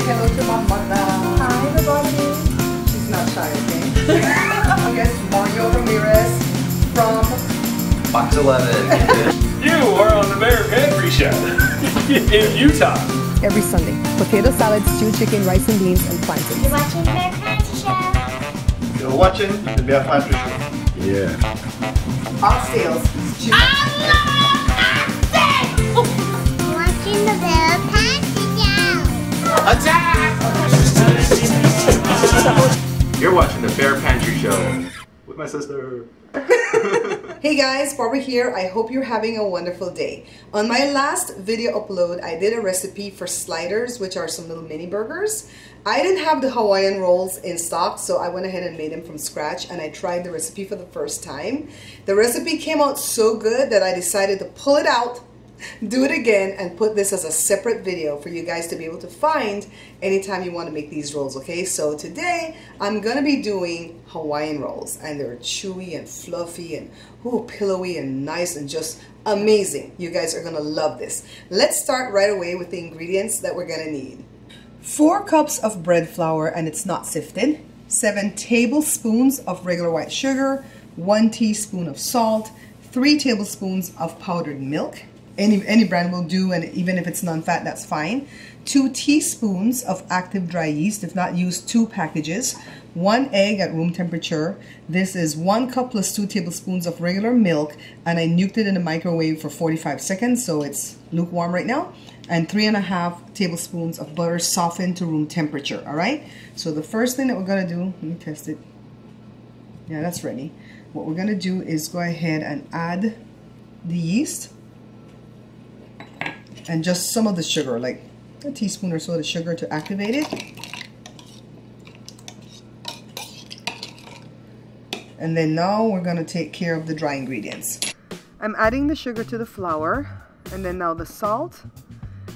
hello to my mother. Hi, everybody. She's not shy, okay? Yes, Mario Ramirez from Box 11. You are on the Bear Pantry Show in Utah. Every Sunday, potato salad, stewed chicken, rice and beans, and plantains. You're watching the Bear Pantry Show. You're watching the Bear Pantry Show. Yeah. Oxtails. You're watching the Bear Pantry Show. Attack! You're watching the Bear Pantry Show with my sister. Hey guys, Barbara here. I hope you're having a wonderful day. On my last video upload, I did a recipe for sliders, which are some little mini burgers. I didn't have the Hawaiian rolls in stock, so I went ahead and made them from scratch, and I tried the recipe for the first time. The recipe came out so good that I decided to pull it out, do it again, and put this as a separate video for you guys to be able to find anytime you want to make these rolls, okay? So today I'm gonna be doing Hawaiian rolls, and they're chewy and fluffy and pillowy and nice and just amazing. You guys are gonna love this. Let's start right away with the ingredients that we're gonna need. 4 cups of bread flour, and it's not sifted. 7 tablespoons of regular white sugar, 1 teaspoon of salt, 3 tablespoons of powdered milk. Any brand will do, and even if it's non-fat, that's fine. 2 teaspoons of active dry yeast. If not, use 2 packages. 1 egg at room temperature. This is 1 cup plus 2 tablespoons of regular milk, and I nuked it in the microwave for 45 seconds, so it's lukewarm right now. And 3.5 tablespoons of butter softened to room temperature. All right. So the first thing that we're gonna do, let me test it. Yeah, that's ready. What we're gonna do is go ahead and add the yeast. And just some of the sugar, like a teaspoon or so of the sugar to activate it. And then now we're going to take care of the dry ingredients. I'm adding the sugar to the flour, and then now the salt,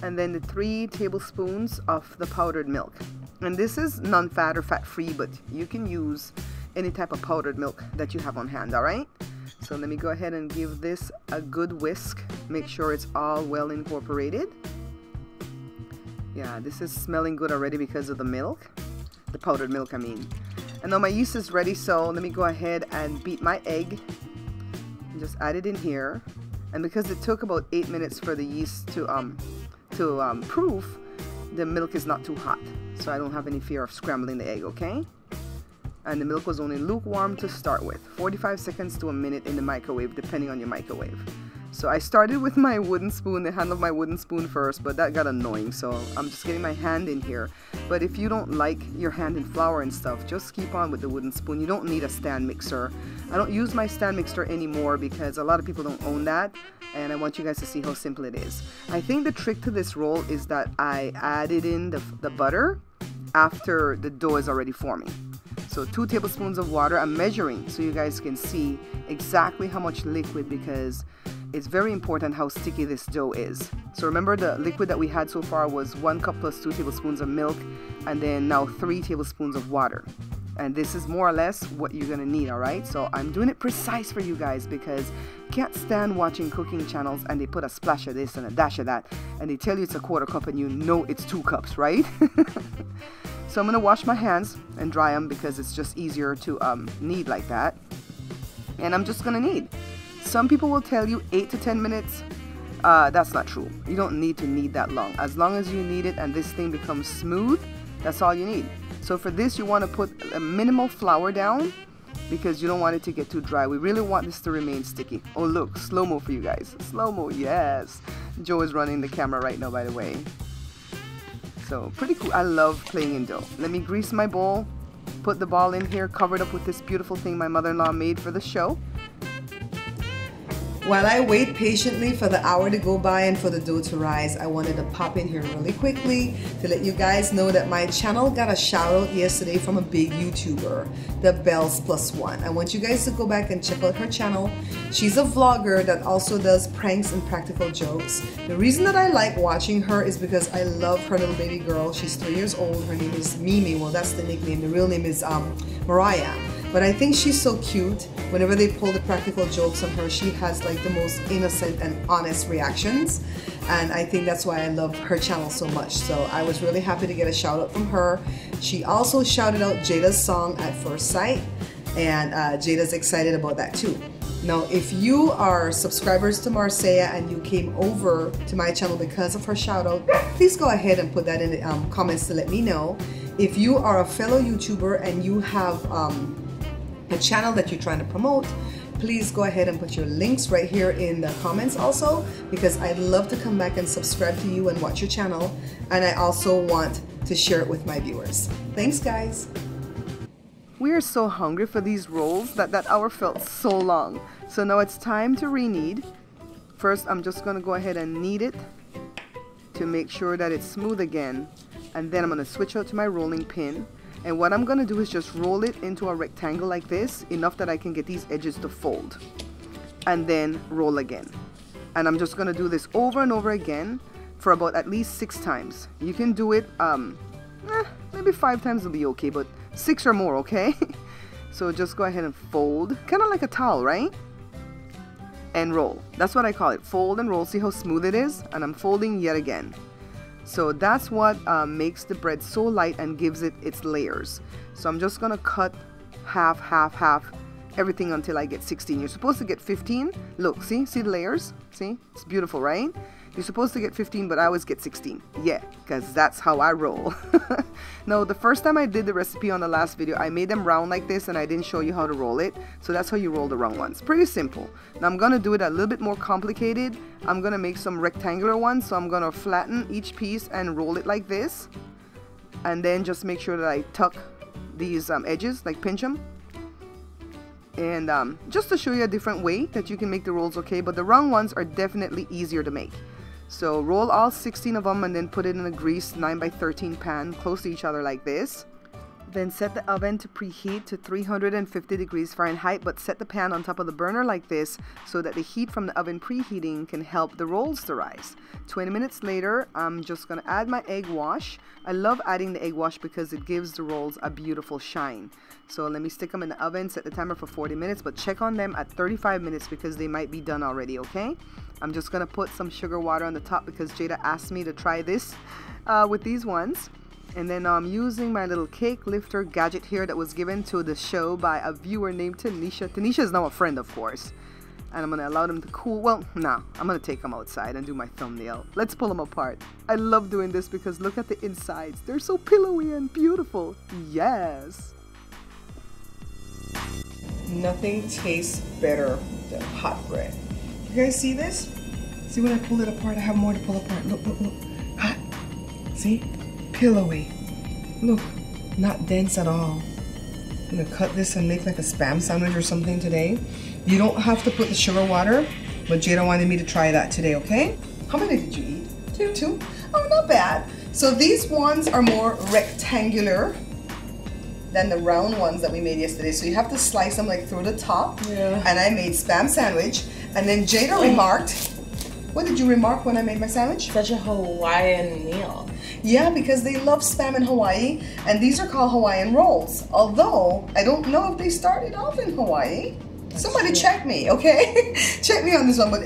and then the 3 tablespoons of the powdered milk. And this is non-fat or fat-free, but you can use any type of powdered milk that you have on hand, all right? So let me go ahead and give this a good whisk. Make sure it's all well incorporated. Yeah, this is smelling good already because of the milk. The powdered milk, I mean. And now my yeast is ready, so let me go ahead and beat my egg. And just add it in here. And because it took about 8 minutes for the yeast to proof, the milk is not too hot. So I don't have any fear of scrambling the egg, okay? And the milk was only lukewarm to start with. 45 seconds to a minute in the microwave, depending on your microwave. So I started with my wooden spoon, the handle of my wooden spoon first, but that got annoying, so I'm just getting my hand in here. But if you don't like your hand in flour and stuff, just keep on with the wooden spoon. You don't need a stand mixer. I don't use my stand mixer anymore because a lot of people don't own that, and I want you guys to see how simple it is. I think the trick to this roll is that I added in the butter after the dough is already forming. So 2 tablespoons of water. I'm measuring so you guys can see exactly how much liquid, because it's very important how sticky this dough is. So remember, the liquid that we had so far was 1 cup plus 2 tablespoons of milk, and then now 3 tablespoons of water. And this is more or less what you're gonna need, all right? So I'm doing it precise for you guys because I can't stand watching cooking channels and they put a splash of this and a dash of that, and they tell you it's a 1/4 cup and you know it's 2 cups, right? So I'm going to wash my hands and dry them because it's just easier to knead like that. And I'm just going to knead. Some people will tell you 8 to 10 minutes. That's not true. You don't need to knead that long. As long as you knead it and this thing becomes smooth, that's all you need. So for this, you want to put a minimal flour down because you don't want it to get too dry. We really want this to remain sticky. Oh, look, slow-mo for you guys. Slow-mo, yes. Joe is running the camera right now, by the way. So pretty cool. I love playing in dough. Let me grease my bowl, put the ball in here, covered up with this beautiful thing my mother-in-law made for the show. While I wait patiently for the hour to go by and for the dough to rise, I wanted to pop in here really quickly to let you guys know that my channel got a shout out yesterday from a big YouTuber, the Bells Plus One. I want you guys to go back and check out her channel. She's a vlogger that also does pranks and practical jokes. The reason that I like watching her is because I love her little baby girl. She's 3 years old. Her name is Mimi. Well, that's the nickname. The real name is Mariah. But I think she's so cute. Whenever they pull the practical jokes on her, she has like the most innocent and honest reactions. And I think that's why I love her channel so much. So I was really happy to get a shout out from her. She also shouted out Jada's song At First Sight. And Jada's excited about that too. Now, if you are subscribers to Marseilla and you came over to my channel because of her shout out, please go ahead and put that in the comments to let me know. If you are a fellow YouTuber and you have a channel that you're trying to promote, please go ahead and put your links right here in the comments also, because I'd love to come back and subscribe to you and watch your channel. And I also want to share it with my viewers. Thanks, guys. We are so hungry for these rolls that hour felt so long. So now it's time to re-knead. First, I'm just going to go ahead and knead it to make sure that it's smooth again. And then I'm going to switch out to my rolling pin. And what I'm going to do is just roll it into a rectangle like this, enough that I can get these edges to fold. And then roll again. And I'm just going to do this over and over again for about at least 6 times. You can do it, maybe 5 times will be okay, but 6 or more, okay? So just go ahead and fold, kind of like a towel, right? And roll. That's what I call it, fold and roll. See how smooth it is? And I'm folding yet again. So that's what makes the bread so light and gives it its layers. So I'm just gonna cut half, half, half, everything until I get 16. You're supposed to get 15. Look, see the layers? See? It's beautiful, right? You're supposed to get 15, but I always get 16. Yeah, because that's how I roll. No, the first time I did the recipe on the last video, I made them round like this and I didn't show you how to roll it. So that's how you roll the round ones. Pretty simple. Now I'm going to do it a little bit more complicated. I'm going to make some rectangular ones. So I'm going to flatten each piece and roll it like this. And then just make sure that I tuck these edges, like pinch them. And just to show you a different way that you can make the rolls okay. But the round ones are definitely easier to make. So roll all 16 of them and then put it in a greased 9x13 pan close to each other like this. Then set the oven to preheat to 350 degrees Fahrenheit, but set the pan on top of the burner like this so that the heat from the oven preheating can help the rolls to rise. 20 minutes later, I'm just going to add my egg wash. I love adding the egg wash because it gives the rolls a beautiful shine. So let me stick them in the oven, set the timer for 40 minutes, but check on them at 35 minutes because they might be done already, okay? I'm just going to put some sugar water on the top because Jada asked me to try this with these ones. And then I'm using my little cake lifter gadget here that was given to the show by a viewer named Tanisha. Tanisha is now a friend, of course. And I'm going to allow them to cool. Well, nah, I'm going to take them outside and do my thumbnail. Let's pull them apart. I love doing this because look at the insides. They're so pillowy and beautiful. Yes. Nothing tastes better than hot bread. You guys see this? See when I pull it apart, I have more to pull apart. Look, look, look. Hot. See? Pillowy. Look, not dense at all. I'm gonna cut this and make like a spam sandwich or something today. You don't have to put the sugar water, but Jada wanted me to try that today, okay? How many did you eat? Two? Oh, not bad. So these ones are more rectangular than the round ones that we made yesterday. So you have to slice them like through the top. Yeah. And I made spam sandwich. And then Jada remarked, what did you remark when I made my sandwich? Such a Hawaiian meal. Yeah, because they love spam in Hawaii, and these are called Hawaiian rolls. Although, I don't know if they started off in Hawaii. Somebody check me, okay? Check me on this one, but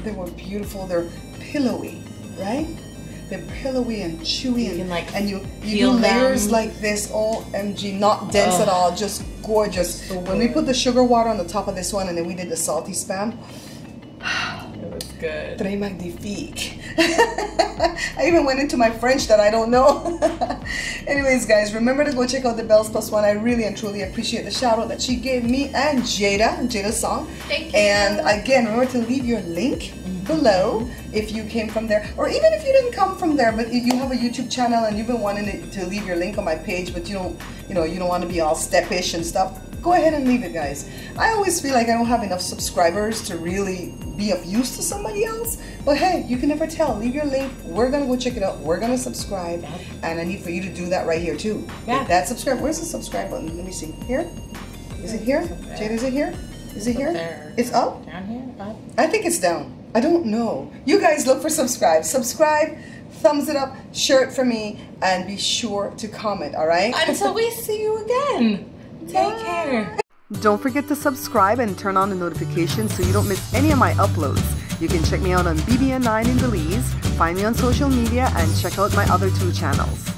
they were beautiful. They're pillowy, right? They're pillowy and chewy, and you do layers like this. OMG, not dense at all, just gorgeous. So when we put the sugar water on the top of this one, and then we did the salty spam, it was good. Très magnifique. I even went into my French that I don't know. Anyways, guys, remember to go check out the Bells Plus One. I really and truly appreciate the shout out that she gave me and Jada's song. Thank you. And again, remember to leave your link below if you came from there, or even if you didn't come from there, but you have a YouTube channel and you've been wanting to leave your link on my page, but you don't want to be all steppish and stuff. Go ahead and leave it, guys. I always feel like I don't have enough subscribers to really be of use to somebody else, but hey, you can never tell. Leave your link. We're gonna go check it out. We're gonna subscribe, and I need for you to do that right here too. Yeah. Hit that subscribe. Where's the subscribe button? Let me see. Here? Is it here? Jada, is it here? Is it here? There. It's up? Down here? Up? I think it's down. I don't know. You guys look for subscribe. Subscribe, thumbs it up, share it for me, and be sure to comment, all right? Until we see you again. Take care. Don't forget to subscribe and turn on the notifications so you don't miss any of my uploads. You can check me out on BBN9 in Belize, find me on social media, and check out my other 2 channels.